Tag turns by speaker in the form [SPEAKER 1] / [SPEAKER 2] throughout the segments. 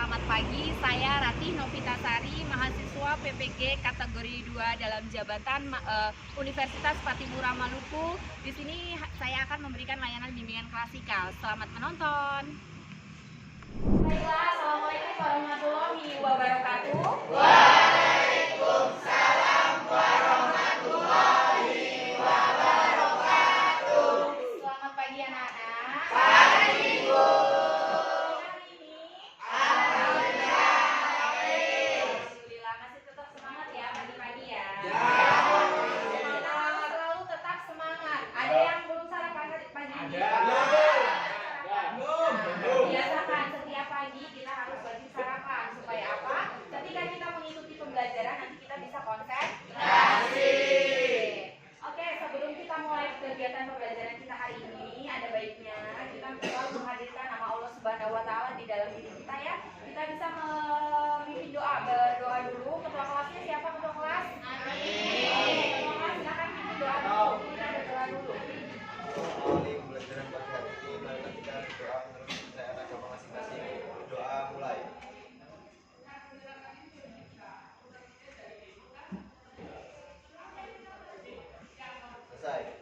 [SPEAKER 1] Selamat pagi, saya Ratih Novitasari, mahasiswa PPG kategori 2 dalam jabatan Universitas Patibura Maluku. Di sini saya akan memberikan layanan bimbingan klasikal. Selamat menonton. Baiklah, Assalamualaikum warahmatullahi wabarakatuh. Waalaikumsalam warahmatullahi wabarakatuh. Selamat pagi anak-anak. Pagi, Bu. Biasakan setiap pagi kita harus wajib sarapan supaya apa? Ketika kita mengikuti pembelajaran nanti kita bisa konsentrasi. Oke, sebelum kita mulai kegiatan pembelajaran kita hari ini, ada baiknya kita selalu menghadirkan nama Allah Subhanahu wa taala di dalam diri kita ya. Kita bisa memimpin doa, berdoa dulu. Ketua kelasnya siapa ketua kelas? Amin. Ketua kelas silakan pimpin doa dulu. Kita berdoa dulu.
[SPEAKER 2] Pembelajaran pagi hari ini, mari kita berdoa menurut kepercayaan agama masing-masing. Doa mulai. Selesai.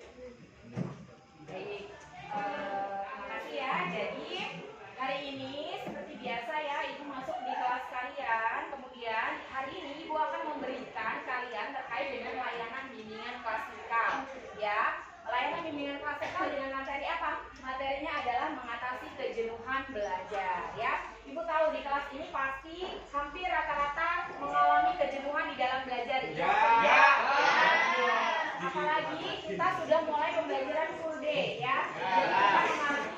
[SPEAKER 1] Baik, terima kasih ya. Jadi hari ini seperti biasa ya, Ibu masuk di kelas kalian. Kemudian hari ini Ibu akan memberikan kalian terkait dengan layanan bimbingan klasikal ya. Layanan bimbingan klasikal dengan materi apa? Materinya adalah mengatasi kejenuhan belajar ya. Ibu tahu di kelas ini pasti hampir rata-rata mengalami kejenuhan di dalam belajar. Ya. Apalagi kita sudah mulai pembelajaran full day ya. Jadi kita mengalami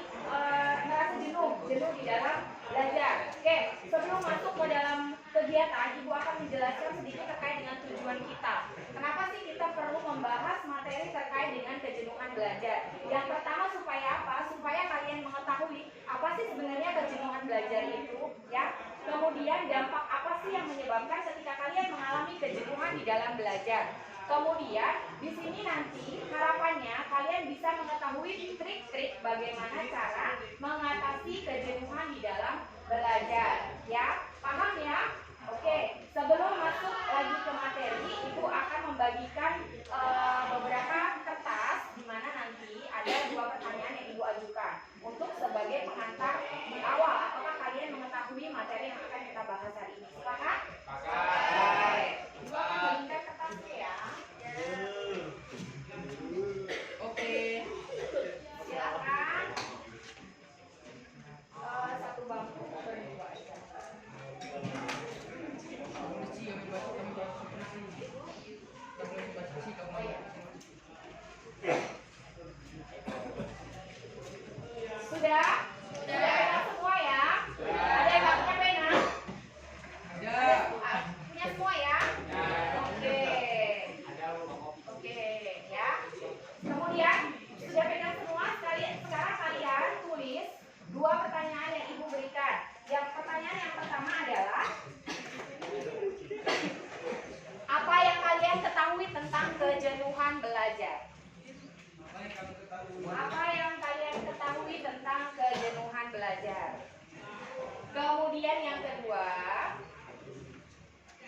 [SPEAKER 1] merasa jenuh di dalam belajar. Oke, sebelum masuk ke dalam kegiatan, Ibu akan menjelaskan sedikit terkait dengan tujuan kita. Kenapa sih kita perlu membahas materi terkait dengan kejenuhan belajar? Yang pertama supaya apa? Supaya kalian mengetahui apa sih sebenarnya kejenuhan belajar itu, ya. Kemudian dampak apa sih yang menyebabkan ketika kalian mengalami kejenuhan di dalam belajar? Kemudian di sini nanti harapannya kalian bisa mengetahui trik-trik bagaimana cara mengatasi kejenuhan di dalam belajar, ya. Paham ya? Oke, sebelum masuk lagi ke materi, Ibu akan membagikan beberapa kertas di mana nanti ada 2 pertanyaan yang Ibu ajukan untuk sebagai pengantar di awal. Apakah kalian mengetahui materi yang akan kita bahas hari ini? Sepakat? Oke. Ibu akan bagikan kertasnya ya. Oke. Silakan. Satu bangku berdua aja. Sudah? Sudah pegang semua ya? Ada yang nggak punya pena? Punya semua ya? Oke. Oke, ya. Kemudian sudah pegang semua, sekarang kalian tulis 2 pertanyaan yang Ibu berikan. Yang pertanyaan yang pertama adalah apa yang kalian ketahui tentang kejenuhan belajar? Apa yang kalian ketahui tentang kejenuhan belajar? Kemudian yang kedua,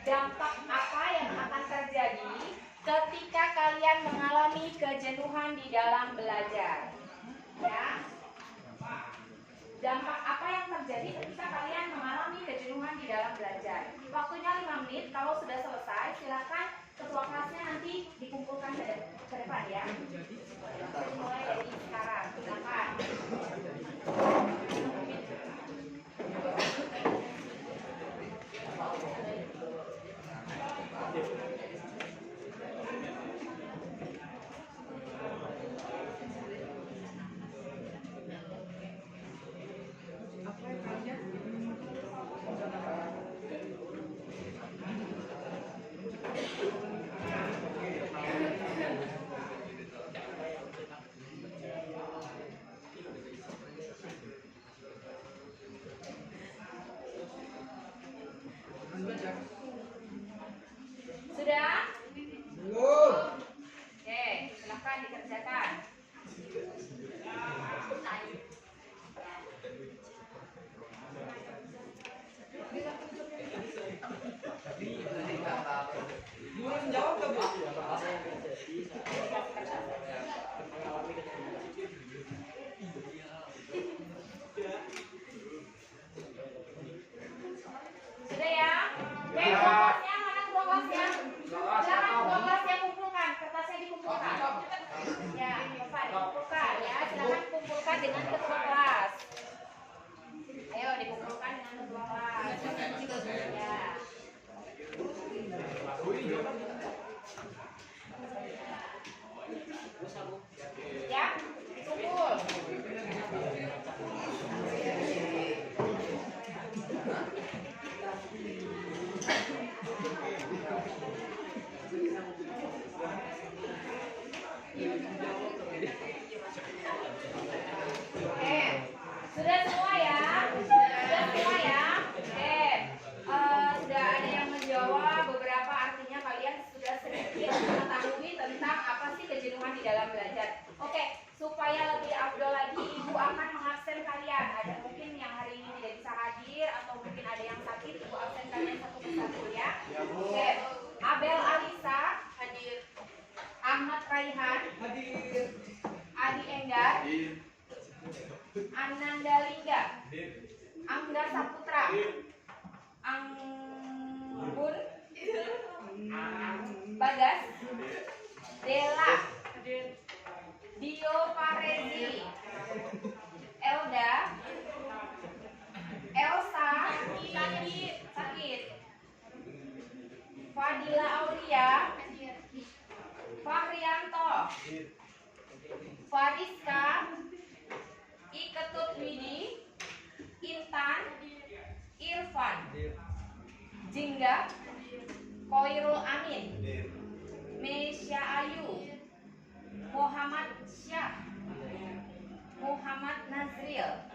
[SPEAKER 1] dampak apa yang akan terjadi ketika kalian mengalami kejenuhan di dalam belajar? Ya. Dampak apa yang terjadi ketika kalian mengalami kejenuhan di dalam belajar? Waktunya 5 menit. Kalau sudah selesai, silakan ketua kelasnya nanti dikumpulkan ke depan ya. Mulai dari sekarang, silakan. Pak dikumpulkan ya. Silakan kumpulkan dengan ketua kelas. Ayo dikumpulkan dengan ketua kelas. Ya. Ya, kumpul. Oke, sudah semua ya? Sudah semua ya? Oke, sudah ada yang menjawab beberapa artinya kalian sudah sedikit mengetahui tentang apa sih kejenuhan di dalam belajar. Oke, supaya lebih afdol lagi, Ibu akan mengabsen kalian. Ada mungkin yang hari ini tidak bisa hadir atau mungkin ada yang sakit, Ibu absen kalian satu persatu ya. Oke, Abel Alisa hadir. Ahmad Raihan hadir. Adi Enggar hadir. Ananda Lingga hadir. Angga Saputra Anggun Bagas Dela hadir. Dio Farezi Elda Elsa sakit Fadila Aulia Fahrianto Fariska Iketut Widi Intan Irfan Jingga Koirul Amin Mesya Ayu Muhammad Syah Muhammad Nazril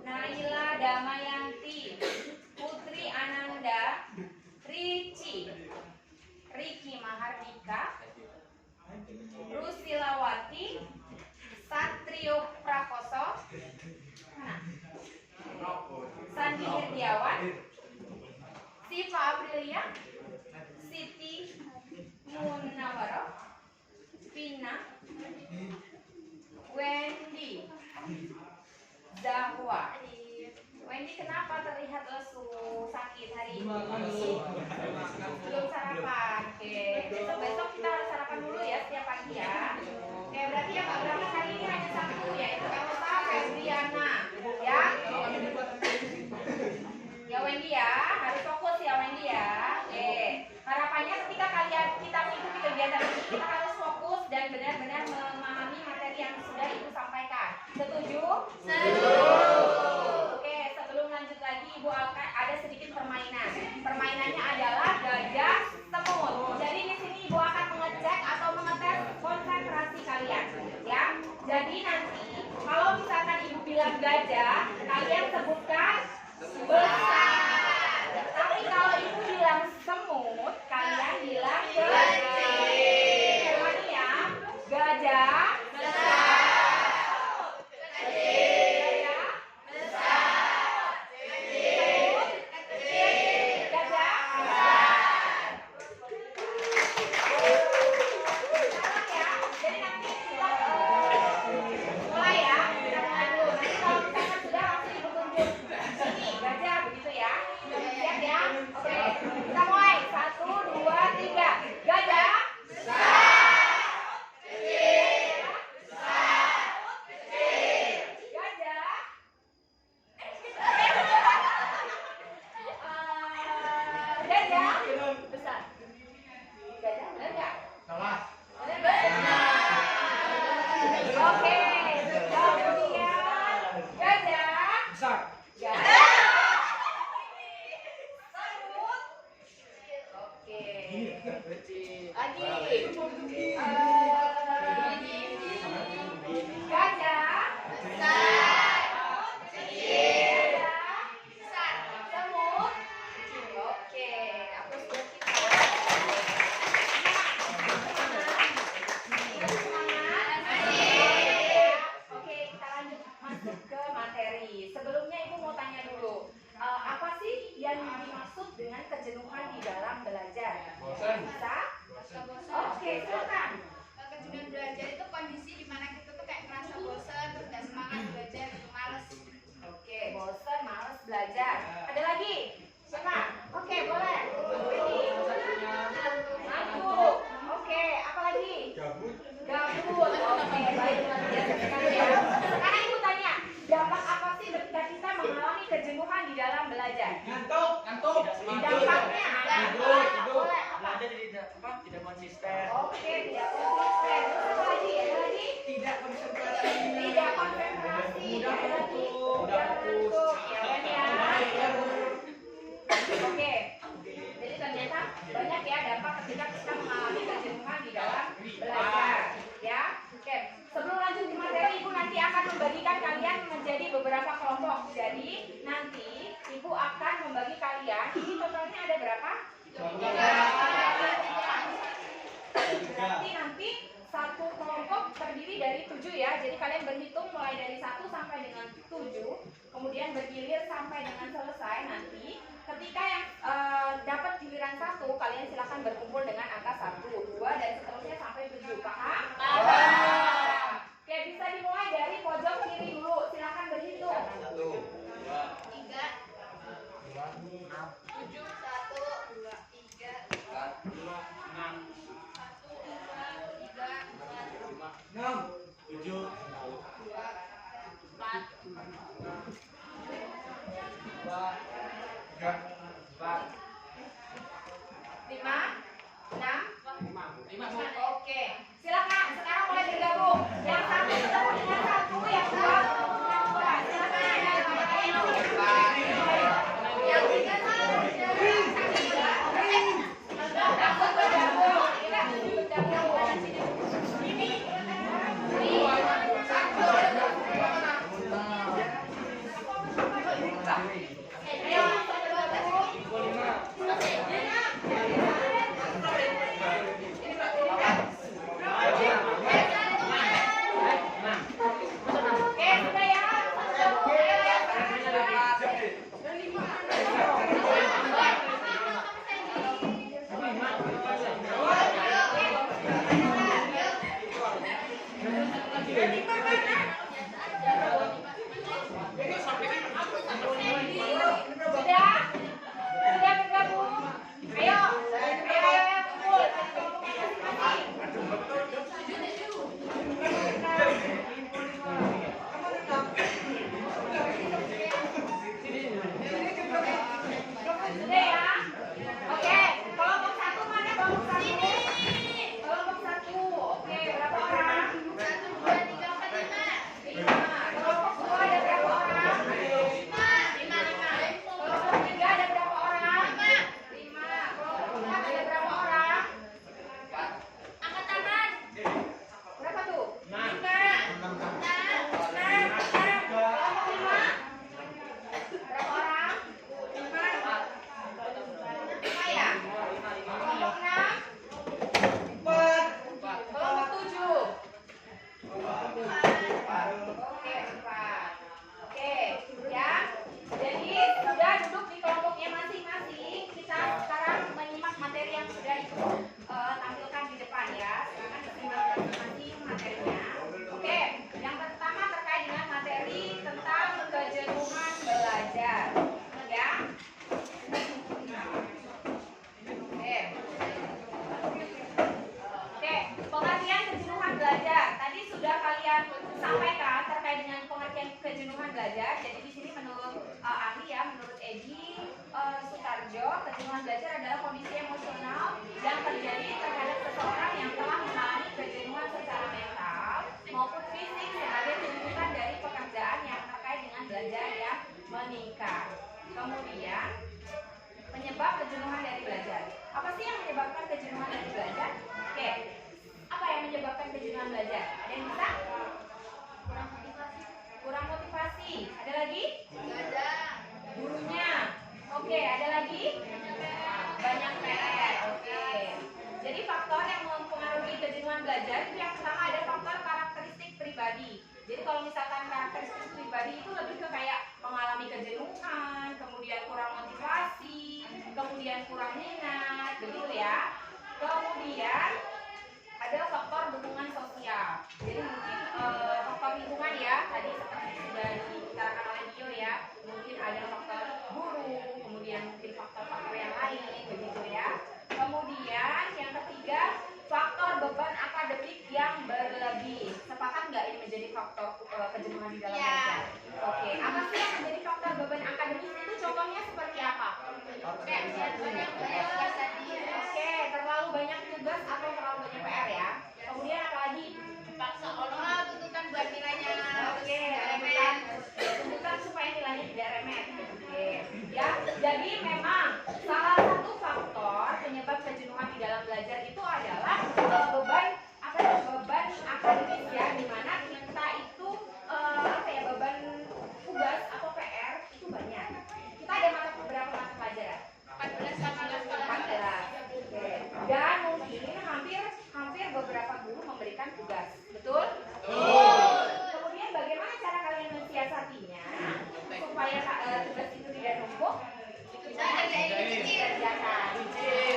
[SPEAKER 1] Naila Damayanti Putri Ananda Ricci Riki Mahardika Rusilawati Satrio Prakoso Sandi Hirdiawan Siva Aprilia Siti Munawaroh Vina Wendy Zahwa. Wendy kenapa terlihat lesu sakit hari ini? Belum sarapan. Oke, besok kita harus sarapan dulu ya setiap pagi ya. Oke, berarti yang nggak berangkat hari ini hanya satu yaitu Elsa Febriana ya. Ya Wendy ya, harus fokus ya Wendy ya. Oke, harapannya ketika kita mengikuti kegiatan ini kita harus fokus dan benar-benar memahami materi yang sudah Ibu sampaikan. Setuju? Setuju. Oke, sebelum lanjut lagi Ibu akan ada sedikit permainan. Permainannya adalah gajah semut. Jadi di sini Ibu akan mengecek atau mengetes konsentrasi kalian, ya. Jadi nanti kalau misalkan Ibu bilang gajah, kalian sebutkan besar. Tapi kalau Ibu bilang semut, kalian bilang kecil. Ulangi ya. Gajah besar. Gajah besar. Semut kecil. Gajah besar. Sama ya. Jadi nanti kita mulai ya. Kita mulai dulu. Nanti kalau misalkan sudah langsung Ibu tunjuk. Ini gajah begitu ya. Siap ya? Oke. Kita mulai. 1, 2, 3. Gajah besar. Kecil. kejenuhan di dalam belajar.
[SPEAKER 3] Ngantuk.
[SPEAKER 1] Dampaknya
[SPEAKER 3] Tidur.
[SPEAKER 4] Belajar tidak konsisten.
[SPEAKER 1] Oke, tidak konsisten. Terus apa lagi? Ada lagi?
[SPEAKER 3] Tidak konsentrasi.
[SPEAKER 1] Tidak konsentrasi.
[SPEAKER 3] Mudah
[SPEAKER 1] Ada lagi?
[SPEAKER 3] mengantuk.
[SPEAKER 1] Mudah mengantuk. Ya kan ya. Oke. Jadi ternyata banyak ya dampak ketika kita mengalami kejenuhan di dalam belajar. Ya. Oke. Sebelum lanjut di materi, Ibu nanti akan membagikan kalian menjadi beberapa kelompok. Jadi nanti Ibu akan membagi kalian. Ini totalnya ada berapa? Berarti nanti satu kelompok terdiri dari 7 ya. Jadi kalian berhitung mulai dari 1 sampai dengan 7, kemudian bergilir sampai dengan selesai. Nanti ketika yang dapat giliran 1, kalian silakan berkumpul dengan angka 1, 2 dan seterusnya sampai 7. Paham? Paham. Oke, bisa dimulai dari pojok kiri dulu. Silakan berhitung.
[SPEAKER 2] 1, 2,
[SPEAKER 5] 3, 7, 1, 2, 3, 4,
[SPEAKER 4] 5, 6,
[SPEAKER 3] 6.
[SPEAKER 4] 7,
[SPEAKER 5] 4,
[SPEAKER 1] 5, 6.
[SPEAKER 3] 5.
[SPEAKER 1] Oke, silakan sekarang mulai bergabung. Yang satu ketemu dengan satu, yang dua ketemu dengan dua. Silakan ada yang tiga sama. Aku bergabung. Kita bergabung. Ini. Ayo, bergabung. Oke, sudah ya. Sudah? Sudah bergabung? Ayo. Ayo, kumpul. Sudah ya? Oke, kelompok 1 mana kelompok 1? Kelompok 1. Oke, berapa orang?
[SPEAKER 5] 1, 2, 3, 4, 5.
[SPEAKER 1] 5. Kelompok 2 ada berapa orang?
[SPEAKER 5] 5.
[SPEAKER 1] Kelompok 3 ada berapa orang? 5. Kelompok 4 ada berapa orang?
[SPEAKER 5] Angkat tangan.
[SPEAKER 1] Berapa tuh?
[SPEAKER 5] 5. 6.
[SPEAKER 1] Kelompok 5 berapa orang? 5 ya? Kelompok 6? Kelompok 7? Oke, 4. Oke, ya. Jadi sudah duduk di kelompoknya masing-masing. Kita sekarang menyimak materi yang sudah Ibu tampilkan di depan ya. Silakan disimak masing-masing materinya. Oke, yang pertama terkait dengan materi tentang kejenuhan belajar. Ya. Oke, pengertian kejenuhan belajar. Tadi sudah kalian sampaikan terkait dengan pengertian kejenuhan belajar. Jadi di sini menurut ahli ya, menurut Edi Sutarjo, kejenuhan belajar adalah kondisi emosional yang terjadi terhadap seseorang yang telah mengalami kejenuhan secara mental maupun fisik sebagai tuntutan dari pekerjaan yang terkait dengan belajar yang meningkat. Kemudian penyebab kejenuhan dari belajar. Apa sih yang menyebabkan kejenuhan dari belajar? Oke, apa yang menyebabkan kejenuhan belajar? Ada yang bisa? Kurang motivasi. Ada lagi? Gurunya. Oke, ada lagi? Banyak PR. Oke. Jadi faktor yang mempengaruhi kejenuhan belajar itu yang pertama ada faktor karakteristik pribadi. Jadi kalau misalkan karakteristik pribadi itu lebih ke kayak mengalami kejenuhan, kemudian kurang motivasi, kemudian kurang minat, begitu ya. Kemudian ada faktor dukungan sosial. Jadi mungkin faktor lingkungan ya, tadi seperti sudah dibicarakan oleh Dio ya. Mungkin ada faktor guru, kemudian mungkin faktor-faktor yang lain, begitu ya. Kemudian yang ketiga faktor beban akademik yang berlebihan. lebih. Sepakat nggak ini menjadi faktor kejenuhan di dalam
[SPEAKER 5] Iya.
[SPEAKER 1] belajar? Oke, apa sih yang menjadi faktor beban akademis itu? Contohnya seperti apa?
[SPEAKER 5] Kayak banyak tugas tadi.
[SPEAKER 1] Oke, terlalu banyak tugas atau terlalu banyak PR ya. Kemudian apa lagi?
[SPEAKER 5] Paksa Allah tuntutan buat nilainya.
[SPEAKER 1] Oke,
[SPEAKER 5] Remet.
[SPEAKER 1] tuntutan supaya nilainya tidak remet. Oke, ya. Jadi memang salah satu faktor penyebab kejenuhan di dalam belajar itu adalah beban beban akademis ya, di mana kita itu beban tugas atau PR itu banyak. Kita ada beberapa mata pelajaran. 14. Oke. Dan mungkin hampir beberapa guru memberikan tugas. Betul? Kemudian bagaimana cara kalian mensiasatinya supaya tugas itu tidak numpuk?
[SPEAKER 5] Kita
[SPEAKER 1] Dikerjakan.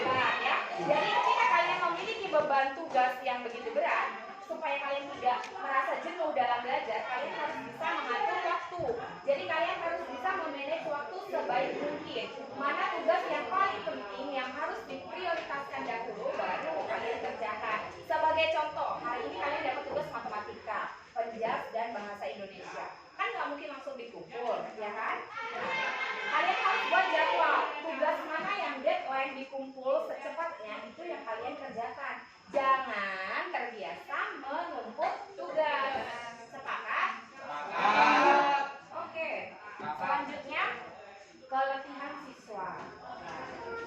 [SPEAKER 1] Nah, ya. Jadi ketika kalian memiliki beban tugas yang begitu berat, supaya kalian tidak merasa jenuh dalam belajar, kalian harus bisa mengatur waktu. Jadi kalian harus bisa memanage waktu sebaik mungkin. Mana tugas yang paling penting yang harus diprioritaskan dahulu baru kalian kerjakan. Sebagai contoh, hari ini kalian dapat tugas matematika, penjas dan bahasa Indonesia. Kan nggak mungkin langsung dikumpul, ya kan? Nah, kalian harus buat jadwal. Tugas mana yang deadline dikumpul secepatnya itu yang kalian kerjakan. Jangan terbiasa menumpuk tugas. Sepakat? Oke. Selanjutnya keletihan siswa.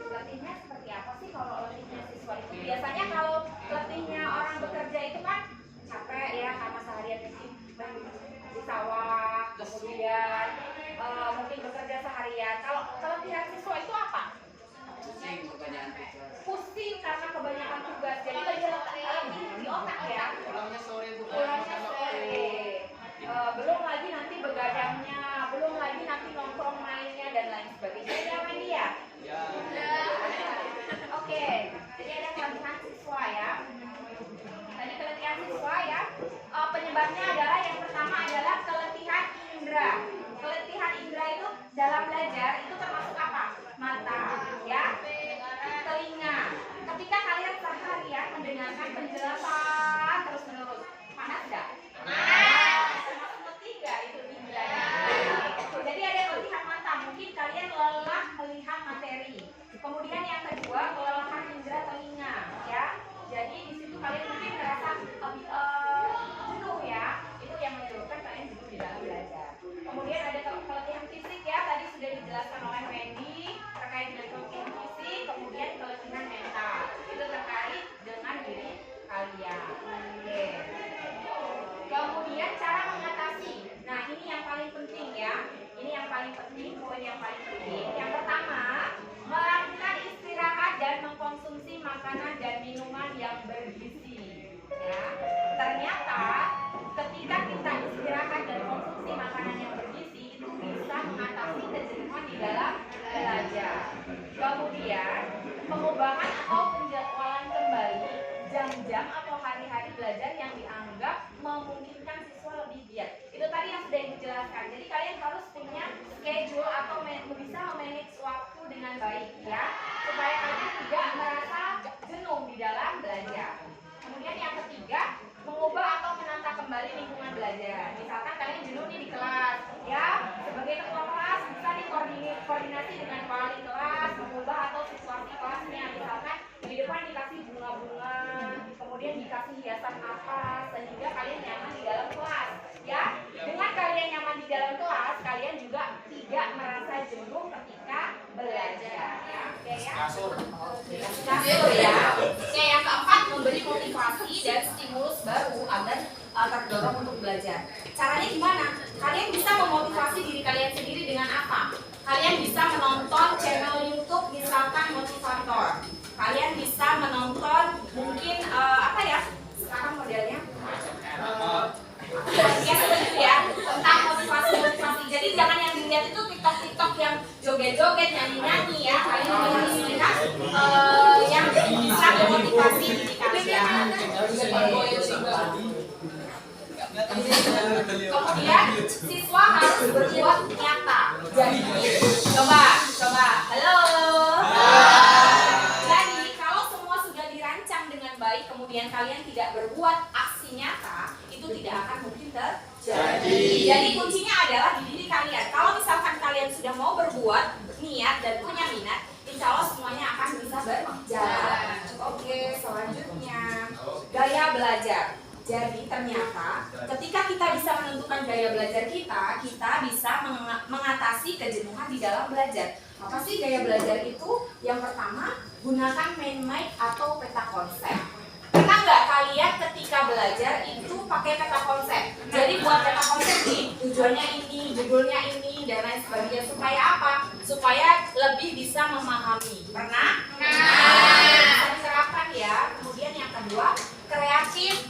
[SPEAKER 1] Letihnya seperti apa sih kalau letihnya siswa itu? Biasanya kalau letihnya orang bekerja itu kan capek ya karena seharian di sawah, kemudian mungkin bekerja seharian. Kalau keletihan siswa itu apa?
[SPEAKER 3] Pusing kebanyakan tugas.
[SPEAKER 1] Pusing karena kebanyakan tugas. Jadi lebih letih di otak ya.
[SPEAKER 3] Pulangnya sore bukan.
[SPEAKER 1] Pulangnya sore. Belum lagi nanti begadangnya, belum lagi nanti nongkrong mainnya dan lain sebagainya. Jangan dia.
[SPEAKER 3] Ya.
[SPEAKER 1] Oke, jadi ada keletihan siswa ya. Tadi keletihan siswa ya. Penyebabnya adalah yang pertama adalah keletihan indera. Keletihan indera itu dalam belajar itu termasuk apa? Mata, ya, telinga. Ketika kalian seharian mendengarkan penjelasan terus menerus, panas nggak? Termasuk letih nggak itu inderanya? Jadi ada keletihan mata. Mungkin kalian lelah melihat materi. Kemudian yang kedua kelelahan indera telinga, ya. Jadi di situ kalian mungkin merasa jenuh ya. Itu yang menyebabkan kalian jenuh di dalam belajar. Kemudian ada keletihan fisik ya. Tadi sudah dijelaskan oleh Wendy terkait dengan keletihan fisik. Kemudian keletihan mental itu terkait dengan diri kalian. Oke. Kemudian cara mengatasi. Nah ini yang paling penting ya. Ini yang paling penting, poin yang paling penting. Yang pertama, melakukan istirahat dan mengkonsumsi makanan dan minuman yang bergizi. Ya, ternyata ketika kita istirahat dan konsumsi makanan yang bergizi itu bisa mengatasi kejenuhan di dalam belajar. Kemudian pengubahan atau penjadwalan kembali jam-jam atau hari-hari belajar yang dianggap memungkinkan siswa lebih giat. Itu tadi yang sudah dijelaskan. Jadi kalian harus punya schedule atau bisa memanage waktu dengan baik ya, supaya kalian tidak merasa jenuh di dalam belajar. Kemudian yang ketiga, mengubah atau menata kembali lingkungan belajar. Misalkan kalian jenuh nih di kelas, ya, sebagai ketua kelas bisa koordinasi dengan wali kelas, mengubah atau situasi kelasnya. Misalkan di depan dikasih bunga-bunga, kemudian dikasih hiasan apa, sehingga kalian nyaman di dalam kelas. Ya, dengan kalian nyaman di dalam kelas, kalian juga tidak merasa jenuh ketika belajar. Ya, oke ya. Kasur ya. Oke, yang keempat, memberi motivasi dan stimulus baru agar terdorong untuk belajar. Caranya gimana? Kalian bisa memotivasi diri kalian sendiri dengan apa? Kalian bisa menonton channel YouTube misalkan motivator. Kalian bisa menonton mungkin apa ya? Sekarang modelnya ya seperti ya, tentang motivasi. Jadi jangan yang dilihat itu TikTok yang joget-joget, nyanyi-nyanyi ya. Kalian harus melihat yang bisa memotivasi diri kalian. Kemudian siswa harus berbuat nyata. Jadi coba, halo. Jadi kalau semua sudah dirancang dengan baik, kemudian kalian tidak berbuat aksi nyata, Jadi kuncinya adalah di diri kalian. Kalau misalkan kalian sudah mau berbuat, niat dan punya minat, insya Allah semuanya akan bisa berjalan. Oke, selanjutnya gaya belajar. Jadi ternyata ketika kita bisa menentukan gaya belajar kita, kita bisa mengatasi kejenuhan di dalam belajar. Apa sih gaya belajar itu? Yang pertama, gunakan mind map atau peta konsep. Pernah nggak kalian ketika belajar itu pakai peta konsep? Jadi buat peta konsep nih, tujuannya ini, judulnya ini, dan lain sebagainya. Supaya apa? Supaya lebih bisa memahami. Pernah? Bisa diterapkan ya. Kemudian yang kedua, kreatif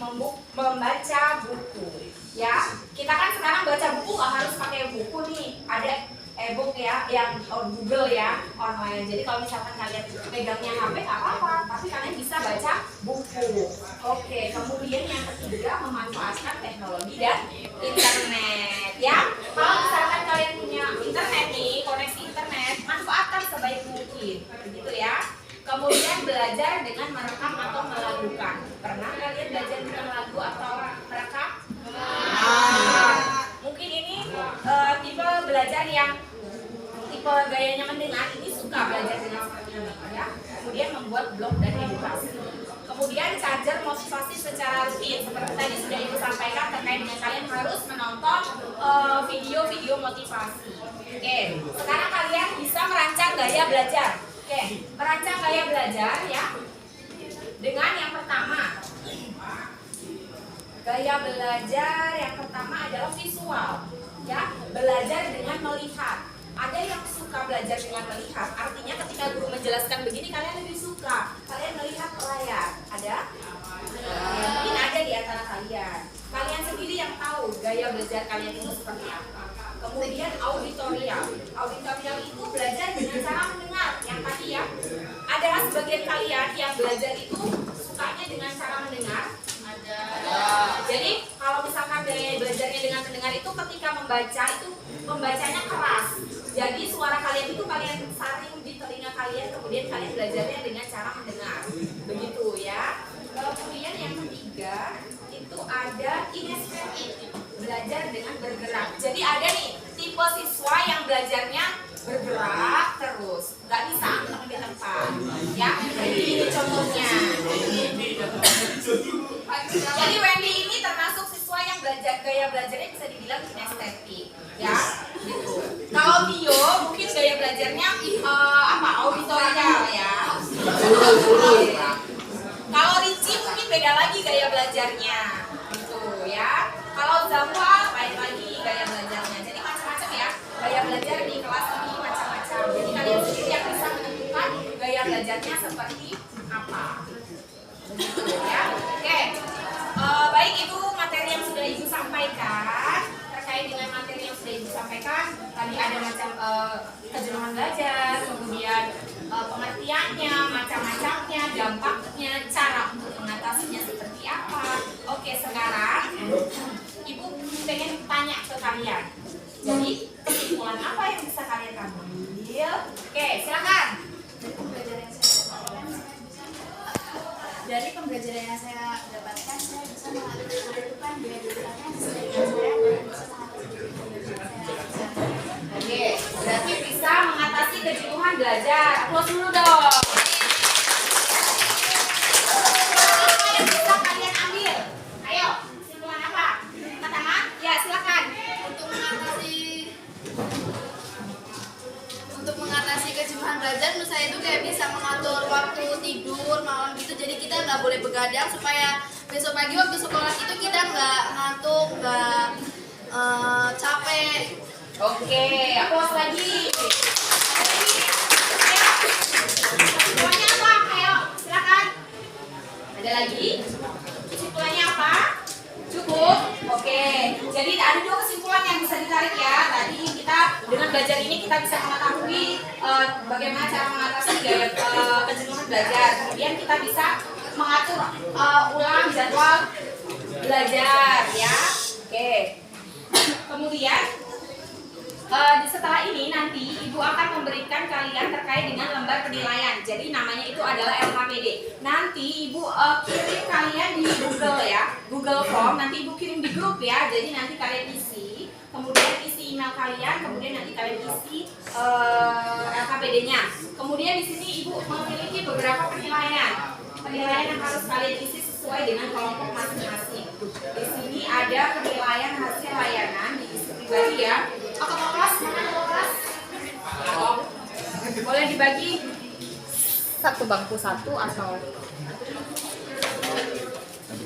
[SPEAKER 1] membaca buku. Ya, kita kan sekarang baca buku nggak harus pakai buku nih. Ada e-book ya, yang Google ya, online. Jadi kalau misalkan kalian pegangnya HP nggak apa-apa, tapi kalian bisa baca buku. Oke, kemudian yang ketiga, memanfaatkan teknologi dan internet. Ya, kalau misalkan kalian punya internet nih, koneksi internet, manfaatkan sebaik mungkin, begitu ya. Kemudian belajar dengan merekam atau melakukan. Pernah kalian belajar dengan lagu atau merekam? Mungkin ini tipe belajar yang tipe gayanya mendengar, ini suka belajar dengan seperti ini ya. Kemudian membuat blog dan edukasi. Kemudian charger motivasi secara rutin, seperti tadi sudah Ibu sampaikan terkait dengan kalian harus menonton video-video motivasi. Oke, sekarang kalian bisa merancang gaya belajar. Oke, merancang gaya belajar ya. Dengan yang pertama, gaya belajar yang pertama adalah visual. Ya, belajar dengan melihat. Ada yang suka belajar dengan melihat, artinya ketika guru menjelaskan begini kalian lebih suka. Kalian melihat ke layar. Ada? Ya, mungkin ada di antara kalian. Kalian sendiri yang tahu gaya belajar kalian itu seperti apa. Kemudian auditorial. Auditorial itu belajar dengan cara mendengar. Yang tadi ya, ada sebagian kalian yang belajar itu sukanya dengan cara mendengar. Ada. Jadi kalau misalkan belajarnya dengan mendengar itu ketika membaca itu membacanya keras. Jadi suara kalian itu kalian saring di telinga kalian, kemudian kalian belajarnya dengan cara mendengar. Begitu ya. Kemudian yang ketiga itu ada kinestetik, belajar dengan bergerak. Jadi ada nih tipe siswa yang belajarnya bergerak terus, nggak bisa angkat di tempat. Ya, ini contohnya. Jadi Wendy ini termasuk siswa yang belajar gaya belajarnya bisa dibilang kinestetik, ya. Gitu. Kalau Tio mungkin gaya belajarnya auditorial ya. Kalau Ricci mungkin beda lagi gaya belajarnya, gitu ya. Kalau Zahwa lain lagi gaya belajarnya. Jadi macam-macam ya. Gaya belajar di kelas ini macam-macam. Jadi kalian sendiri yang bisa menentukan gaya belajarnya seperti apa. Begitu ya. Oke. Baik, itu materi yang sudah Ibu sampaikan. Terkait dengan materi yang sudah Ibu sampaikan, tadi ada macam kejenuhan belajar, kemudian pengertiannya, macam-macamnya, dampaknya, cara untuk mengatasinya seperti apa. Oke, sekarang Ibu pengen tanya ke kalian. Jadi kesimpulan apa yang bisa kalian ambil? Oke, silakan.
[SPEAKER 5] Dari pembelajaran yang saya dapatkan, saya bisa menentukan gaya belajarnya sesuai dengan saya dan bisa mengatasi kejenuhan saya.
[SPEAKER 1] Oke, berarti bisa mengatasi kejenuhan belajar. Aplaus dulu dong. Apa yang bisa kalian ambil? Ayo, kesimpulan apa? Pertama, ya silakan.
[SPEAKER 5] Untuk mengatasi kejenuhan belajar, menurut saya itu kayak bisa mengatur waktu tidur malam gitu. Jadi kita nggak boleh begadang supaya besok pagi waktu sekolah itu kita nggak ngantuk, nggak capek.
[SPEAKER 1] Oke, aplaus lagi. Ayo, kesimpulannya apa? Ayo, silakan. Ada lagi? Kesimpulannya apa? Cukup? Oke, jadi ada dua kesimpulan yang bisa ditarik ya. Tadi kita dengan belajar ini kita bisa mengetahui bagaimana cara mengatasi gaya kejenuhan belajar. Kemudian kita bisa mengatur ulang jadwal belajar ya. Oke. Kemudian setelah ini nanti Ibu akan memberikan kalian terkait dengan lembar penilaian. Jadi namanya itu adalah LKPD. Nanti Ibu kirim kalian di Google ya, Google Form. Nanti Ibu kirim di grup ya. Jadi nanti kalian isi. kemudian isi email kalian, kemudian nanti kalian isi LKPD-nya. Kemudian di sini Ibu memiliki beberapa penilaian. Penilaian yang harus kalian isi sesuai dengan kelompok masing-masing. Di sini ada penilaian hasil layanan diisi pribadi ya. Kakak kelas, mana kelas? Boleh dibagi
[SPEAKER 6] Satu bangku satu asal.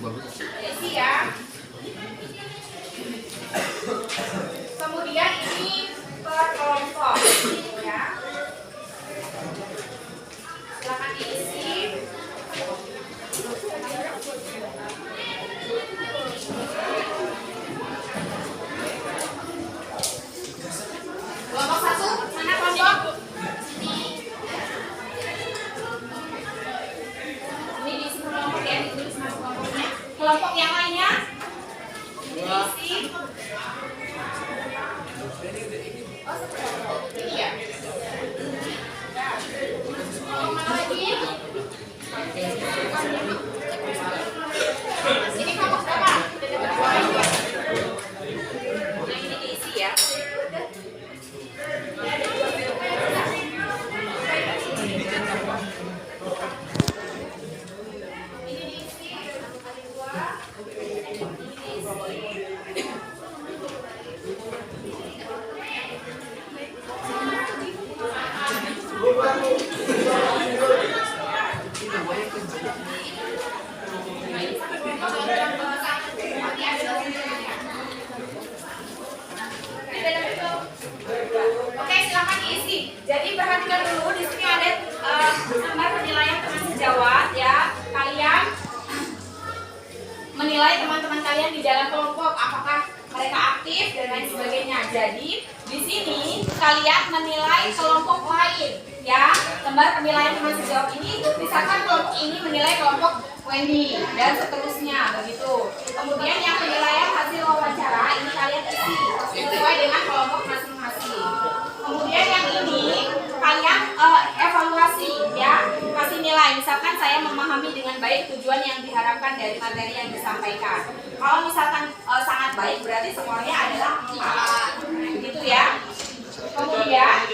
[SPEAKER 1] isi ya. Kemudian ini per kelompok ya. Silakan diisi. Kelompok satu, mana kelompok? Ini diisi kelompok ya, ditulis nama kelompoknya. Kelompok yang lainnya? Diisi. Oh, ini ya. Kelompok mana lagi? Ini kelompok berapa? Nah, ini diisi ya. Ini diisi satu kali dua. Oke, silakan diisi. Jadi perhatikan dulu di sini ada lembar penilaian teman sejawat ya. Kalian menilai teman-teman kalian di dalam kelompok apakah mereka aktif dan lain sebagainya. Jadi di sini kalian menilai kelompok lain ya. Lembar penilaian teman sejawat ini misalkan kelompok ini menilai kelompok Wendy dan seterusnya begitu. Kemudian yang penilaian hasil wawancara ini kalian isi sesuai dengan kelompok masing-masing. Kemudian yang ini kalian evaluasi ya, kasih nilai. Misalkan saya memahami dengan baik tujuan yang diharapkan dari materi yang disampaikan. Kalau misalkan sangat baik berarti skornya adalah 4. Begitu ya. Kemudian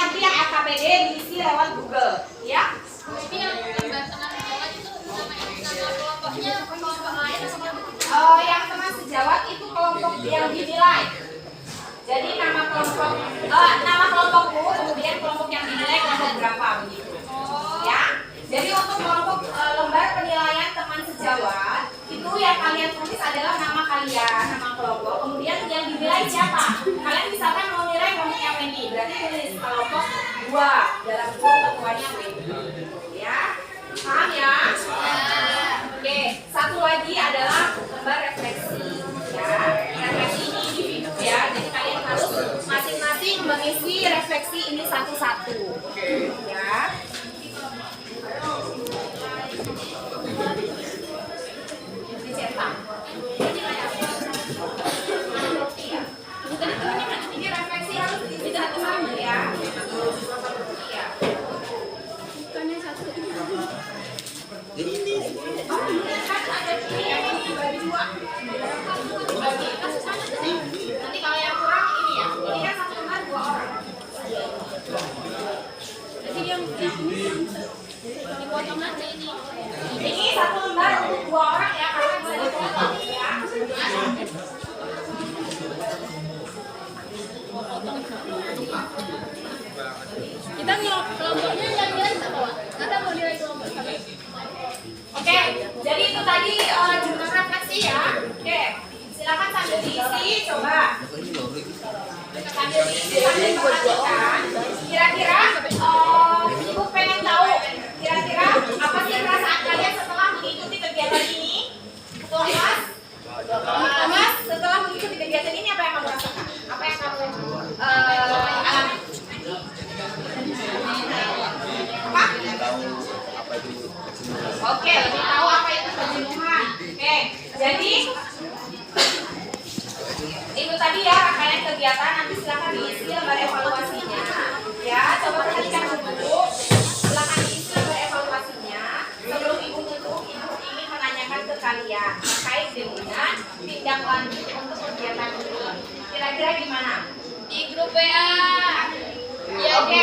[SPEAKER 1] nanti yang LKPD diisi lewat Google ya.
[SPEAKER 5] Ini yang lembar teman sejawat itu nama kelompoknya kelompok lain atau
[SPEAKER 1] Yang teman sejawat itu kelompok yang dinilai. Jadi nama kelompokmu, kemudian kelompok yang dinilai kelompok berapa begitu. Ya. Jadi untuk kelompok lembar penilaian teman sejawat itu yang kalian tulis adalah nama kalian, nama kelompok. Kemudian yang dinilai siapa? Kalian misalkan mau nilai kelompoknya Wendy, berarti tulis kelompok 2 dalam grup ketuanya Wendy. Ya. Paham ya? Oke, satu lagi adalah lembar refleksi. Ya, refleksi ini individu ya. Jadi kalian harus masing-masing mengisi refleksi ini satu-satu. Ya. Dicetak. Ini refleksi harus diisi satu-satu ya. Iya. Nanti kalau yang kurang ini ya, ini kan satu lembar 2 orang. Jadi yang dipotong nanti ini. Ini satu lembar untuk 2 orang ya, karena bisa dipotong ya.
[SPEAKER 6] Kita kelompoknya yang nilai apa, Wak? Kita mau nilai kelompok sama.
[SPEAKER 1] Oke, jadi itu tadi jurnal refleksi ya. Oke, silakan sambil diisi, coba. Sambil diisi, sambil perhatikan. Kira-kira Ibu pengen tahu kira-kira apa sih perasaan kalian setelah mengikuti kegiatan ini? Thomas, setelah mengikuti kegiatan ini apa yang kamu rasakan? Apa yang kamu alami? Apa? Oke, lebih tahu apa itu kejenuhan. Oke, jadi itu tadi ya rangkaian kegiatan. Nanti silakan diisi lembar evaluasinya. Ya, coba perhatikan dulu. Silakan diisi lembar evaluasinya. Sebelum Ibu tutup, Ibu ingin menanyakan ke kalian terkait dengan tindak lanjut untuk kegiatan mana?
[SPEAKER 5] Di grup WA.
[SPEAKER 1] Iya, oke.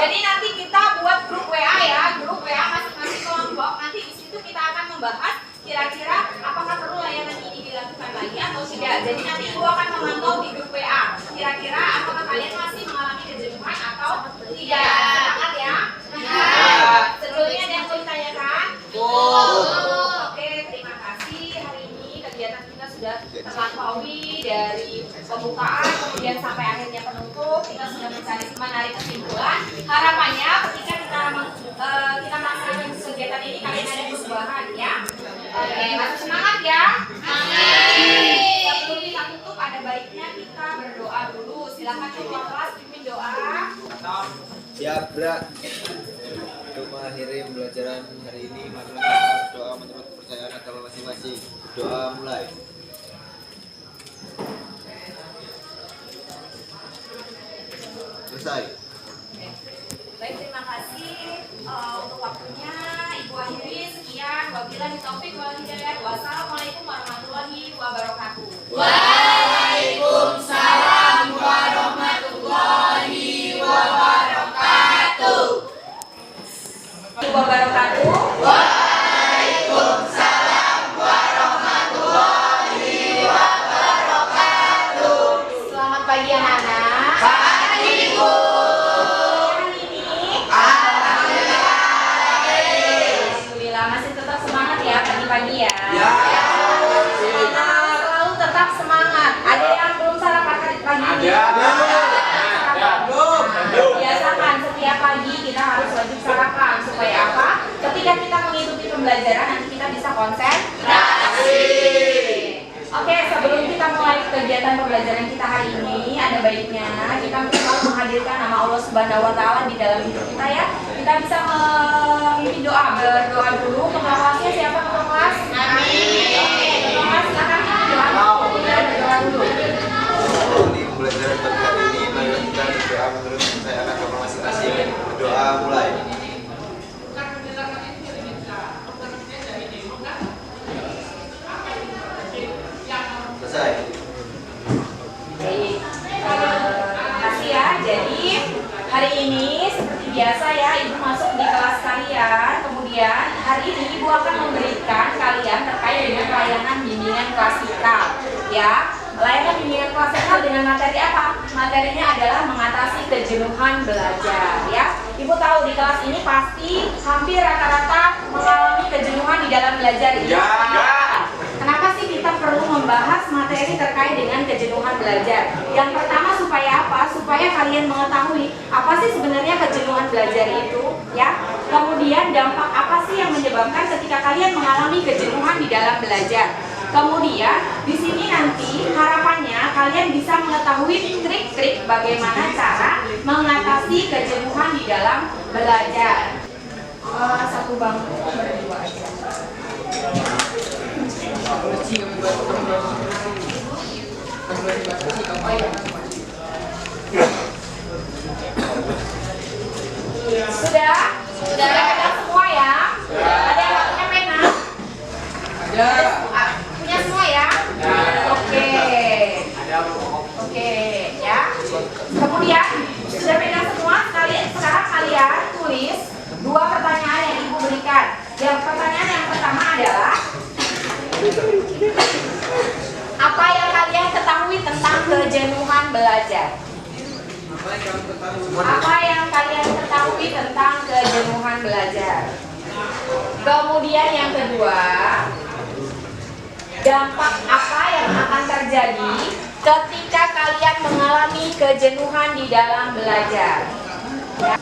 [SPEAKER 1] Jadi nanti kita buat grup WA ya, grup WA masing-masing kelompok. Nanti di situ kita akan membahas kira-kira apakah perlu layanan ini dilakukan lagi atau tidak. Jadi nanti Ibu akan memantau di grup WA. Kira-kira apakah kalian masih mengalami kejenuhan atau tidak? Sepakat ya? Sebelumnya ada yang mau ditanyakan? Oke, terima kasih. Hari ini kegiatan kita sudah terlampaui dari pembukaan kemudian sampai akhirnya penutup. Kita sudah menarik kesimpulan. Harapannya ketika kita melaksanakan kegiatan ini kalian ada perubahan ya. Oke, masih semangat ya. Sebelum kita tutup ada baiknya kita berdoa dulu. Silakan ketua kelas pimpin doa.
[SPEAKER 2] Siap, Bra. Untuk mengakhiri pembelajaran hari ini, marilah kita berdoa menurut kepercayaan agama masing-masing. Doa mulai. Selesai.
[SPEAKER 1] Baik, terima kasih untuk waktunya. Ibu akhiri sekian. Wabillahi taufik wal hidayah. Wassalamualaikum warahmatullahi wabarakatuh.
[SPEAKER 5] Waalaikumsalam warahmatullahi wabarakatuh.
[SPEAKER 1] Wabarakatuh.
[SPEAKER 5] Waalaikumsalam warahmatullahi wabarakatuh.
[SPEAKER 1] Selamat pagi anak-anak.
[SPEAKER 5] Pagi, Bu.
[SPEAKER 1] Hari ini Alhamdulillah masih tetap semangat ya pagi-pagi ya. Selalu tetap semangat. Ada yang belum sarapan pagi ini? Biasakan setiap pagi kita harus wajib sarapan supaya apa? Ketika kita mengikuti pembelajaran nanti kita bisa konsentrasi. Oke, sebelum kita mulai kegiatan pembelajaran kita hari ini, ada baiknya kita selalu menghadirkan nama Allah Subhanahu wa taala di dalam hidup kita ya. Kita bisa memimpin doa, berdoa dulu. Ketua kelasnya siapa ketua kelas? Amin. Ketua kelas silakan doa. Berdoa dulu.
[SPEAKER 2] Di pembelajaran pagi hari ini, marilah kita berdoa menurut kepercayaan agama masing-masing. Doa mulai. Selesai.
[SPEAKER 1] Baik, terima kasih ya. Jadi hari ini seperti biasa ya, Ibu masuk di kelas kalian. Kemudian hari ini Ibu akan memberikan kalian terkait dengan layanan bimbingan klasikal ya. Layanan bimbingan klasikal dengan materi apa? Materinya adalah mengatasi kejenuhan belajar ya. Ibu tahu di kelas ini pasti hampir rata-rata mengalami kejenuhan di dalam belajar ini. Kenapa sih kita perlu membahas materi terkait dengan kejenuhan belajar? Yang pertama supaya apa? Supaya kalian mengetahui apa sih sebenarnya kejenuhan belajar itu, ya. Kemudian dampak apa sih yang menyebabkan ketika kalian mengalami kejenuhan di dalam belajar? Kemudian di sini nanti harapannya kalian bisa mengetahui trik-trik bagaimana cara mengatasi kejenuhan di dalam belajar. Satu bangku berdua aja. Sudah? Sudah pegang semua ya? Ada yang punya pena? Ada. Punya semua ya? Oke. Oke, ya. Kemudian sudah pegang semua, sekarang kalian tulis dua pertanyaan yang Ibu berikan. Yang pertanyaan yang pertama adalah apa yang kalian ketahui tentang kejenuhan belajar? Apa yang kalian ketahui tentang kejenuhan belajar? Kemudian yang kedua, dampak apa yang akan terjadi ketika kalian mengalami kejenuhan di dalam belajar? Ya.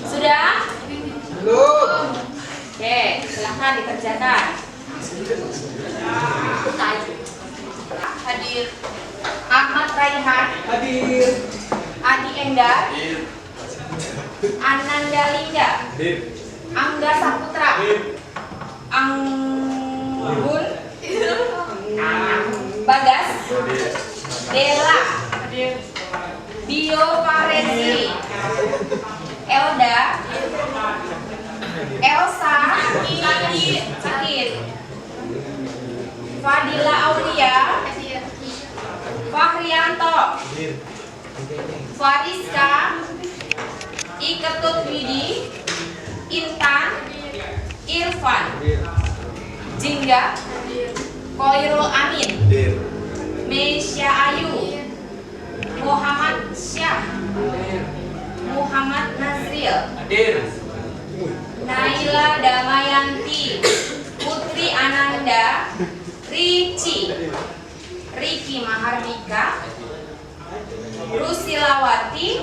[SPEAKER 1] Sudah? Belum. Oke, silahkan dikerjakan. Hadir. Ahmad Raihan. Hadir. Adi Enggar. Hadir. Ananda Linda, Angga Saputra, Anggun, Bagas, Dela, Bio Faresi, Elda, Elsa, Sakit, Fadila Aulia, Fahrianto, Fariska, Iketut Widi, Intan, Irfan, Jingga, Koirul Amin, Meisya Ayu, Muhammad Syah, Muhammad Nazril, Naila Damayanti, Putri Ananda, Riki Mahardika, Rusilawati,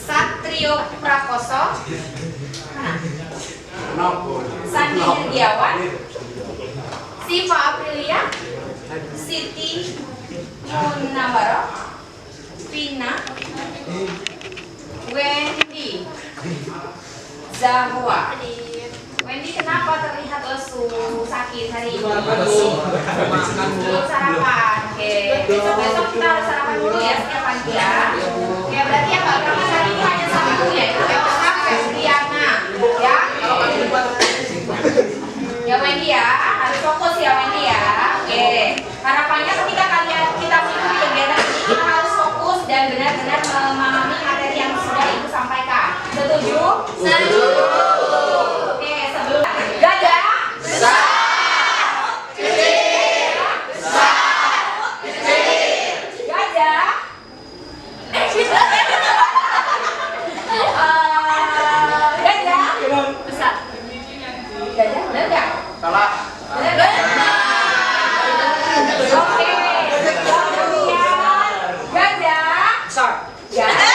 [SPEAKER 1] Satrio Prakoso, Sandi Hirdiawan, Siva Aprilia, Siti Munawaro, Vina, Wendy, Zahwa. Wendy, kenapa terlihat lesu, sakit hari ini? Belum sarapan. Oke, besok kita harus sarapan dulu ya setiap pagi ya. Oke, berarti yang nggak berangkat hari ini hanya satu ya, itu Petra Febriana ya. Ya Wendy ya, harus fokus ya Wendy ya. Oke, harapannya ketika kita mengikuti kegiatan ini kita harus fokus dan benar-benar memahami materi yang sudah Ibu sampaikan. Setuju? Setuju. Oke, sebelum gajah besar, kecil, besar, kecil, gajah, gajah besar, gajah benar nggak?
[SPEAKER 3] Salah.
[SPEAKER 1] Benar. Oke, kemudian gajah
[SPEAKER 3] Besar.
[SPEAKER 1] gajah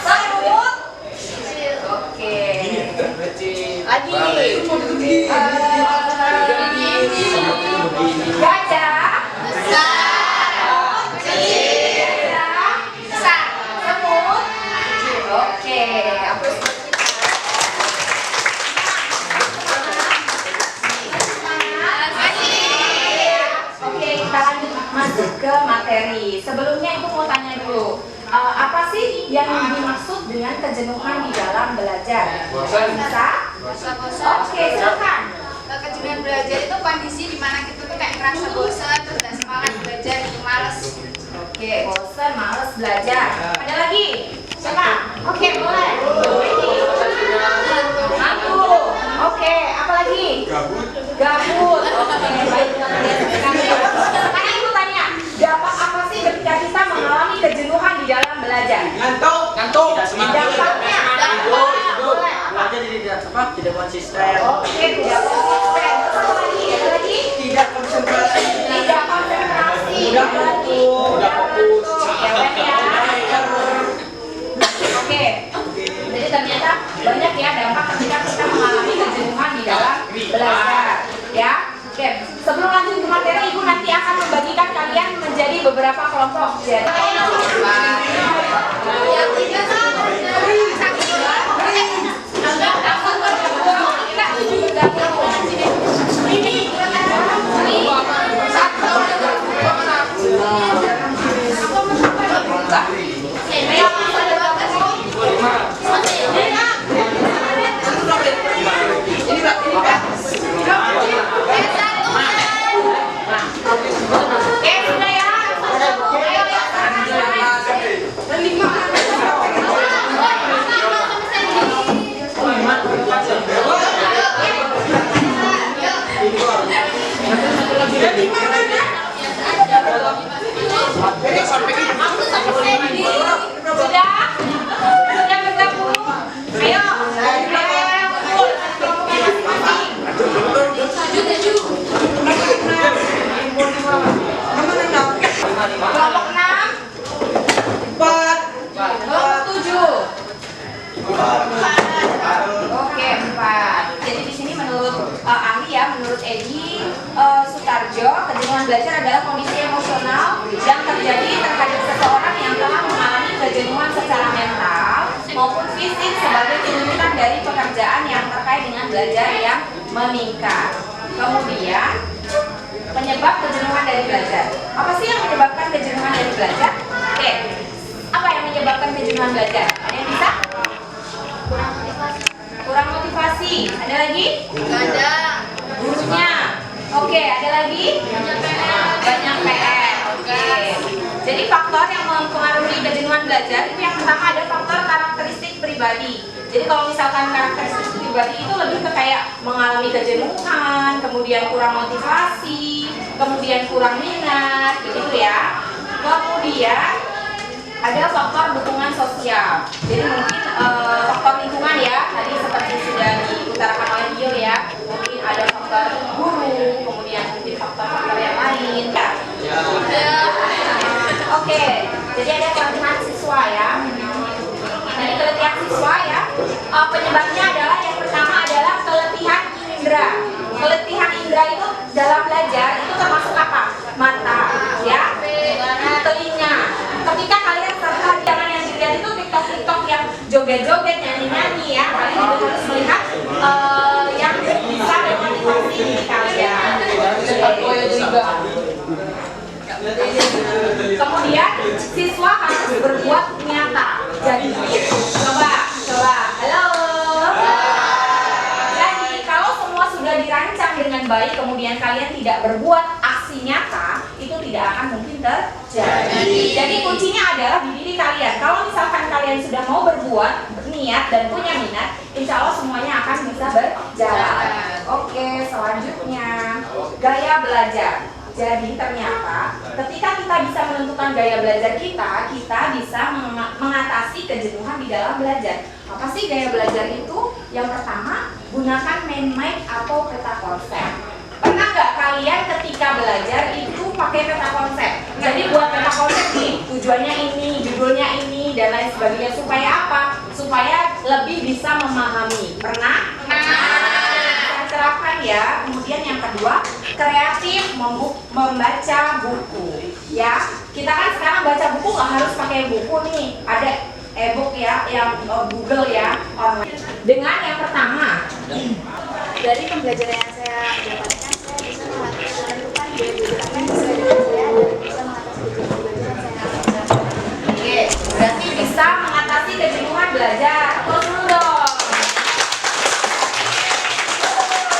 [SPEAKER 1] semut. Oke. Lagi. Gajah besar, kecil, besar, semut. Oke, hapus. Oke, kita lanjut masuk ke materi. Sebelumnya Ibu mau tanya dulu, apa sih yang dimaksud dengan kejenuhan di dalam belajar? Bisa? Oke, silakan.
[SPEAKER 5] Kejenuhan belajar itu kondisi di mana kita tuh kayak ngerasa bosan, terus gak semangat belajar, itu males.
[SPEAKER 1] Oke, bosan, males belajar. Ada lagi? Siapa? Oke, boleh. Ngantuk. Oke, apa lagi? Gabut. Oke, baik. Sekarang Ibu tanya, dampak apa sih ketika kita mengalami kejenuhan di dalam belajar?
[SPEAKER 3] Ngantuk.
[SPEAKER 4] Tidak semangat.
[SPEAKER 1] Dampaknya, boleh.
[SPEAKER 4] Belajar tidak konsisten.
[SPEAKER 1] Oke, tidak konsisten. Terus apa lagi? Ada lagi?
[SPEAKER 3] Tidak konsentrasi.
[SPEAKER 1] Tidak konsentrasi.
[SPEAKER 3] Mudah
[SPEAKER 1] Ada lagi?
[SPEAKER 3] ngantuk. Mudah fokus.
[SPEAKER 1] Ya, baik ya. Oke, jadi ternyata banyak ya dampak ketika kita mengalami kejenuhan di dalam belajar, ya. Oke, sebelum lanjut ke materi, Ibu nanti akan membagikan kalian menjadi beberapa kelompok. Jadi, oke, sudah ya. Ayo kejenuhan belajar adalah kondisi emosional yang terjadi terhadap seseorang yang telah mengalami kejenuhan secara mental. maupun fisik sebagai tuntutan dari pekerjaan yang terkait dengan belajar yang meningkat. Kemudian penyebab kejenuhan dari belajar. Apa sih yang menyebabkan kejenuhan dari belajar? Oke, apa yang menyebabkan kejenuhan belajar? Ada yang bisa? Kurang motivasi. Ada lagi?
[SPEAKER 5] Nggak ada.
[SPEAKER 1] Gurunya. Oke, ada lagi? Banyak PR. Oke. Jadi faktor yang mempengaruhi kejenuhan belajar itu yang pertama ada faktor karakteristik pribadi. Jadi kalau misalkan karakteristik pribadi itu lebih ke kayak mengalami kejenuhan, kemudian kurang motivasi, kemudian kurang minat, gitu ya. Kemudian ada faktor dukungan sosial. Jadi mungkin faktor lingkungan ya, tadi seperti sudah diutarakan oleh Gio ya. Mungkin ada faktor guru, kemudian mungkin faktor-faktor yang lain. Ya. Oke, jadi ada keletihan siswa ya. Jadi keletihan siswa ya, penyebabnya adalah yang pertama adalah keletihan indera. Keletihan indera itu dalam belajar itu termasuk apa? Mata, ya, telinga. Ketika kalian jangan yang dilihat itu TikTok yang joget-joget, nyanyi-nyanyi ya. Kalian juga harus melihat yang bisa memotivasi diri kalian. Kemudian siswa harus berbuat nyata. Jadi coba, halo. Jadi kalau semua sudah dirancang dengan baik, kemudian kalian tidak berbuat aksi nyata, itu tidak akan mungkin terjadi. Jadi kuncinya adalah di diri kalian. Kalau misalkan kalian sudah mau berbuat, niat dan punya minat, insya Allah semuanya akan bisa berjalan. Oke, selanjutnya gaya belajar. Jadi ternyata ketika kita bisa menentukan gaya belajar kita bisa mengatasi kejenuhan di dalam belajar. Apa sih gaya belajar itu? Yang pertama, gunakan mind map atau peta konsep. Pernah nggak kalian ketika belajar itu pakai peta konsep? Jadi buat peta konsep nih, tujuannya ini, judulnya ini, dan lain sebagainya. Supaya apa? Supaya lebih bisa memahami. Pernah? Terapkan ya. Kemudian yang kedua, kreatif membaca buku ya. Kita kan sekarang baca buku nggak harus pakai buku nih, ada e-book ya, yang Google ya online. Dengan yang pertama,
[SPEAKER 5] Dari pembelajaran yang saya dapatkan, saya bisa menentukan gaya belajar apa yang sesuai dengan saya dan bisa mengatasi kejenuhan belajar yang saya alami.
[SPEAKER 1] oke, berarti bisa mengatasi kejenuhan belajar.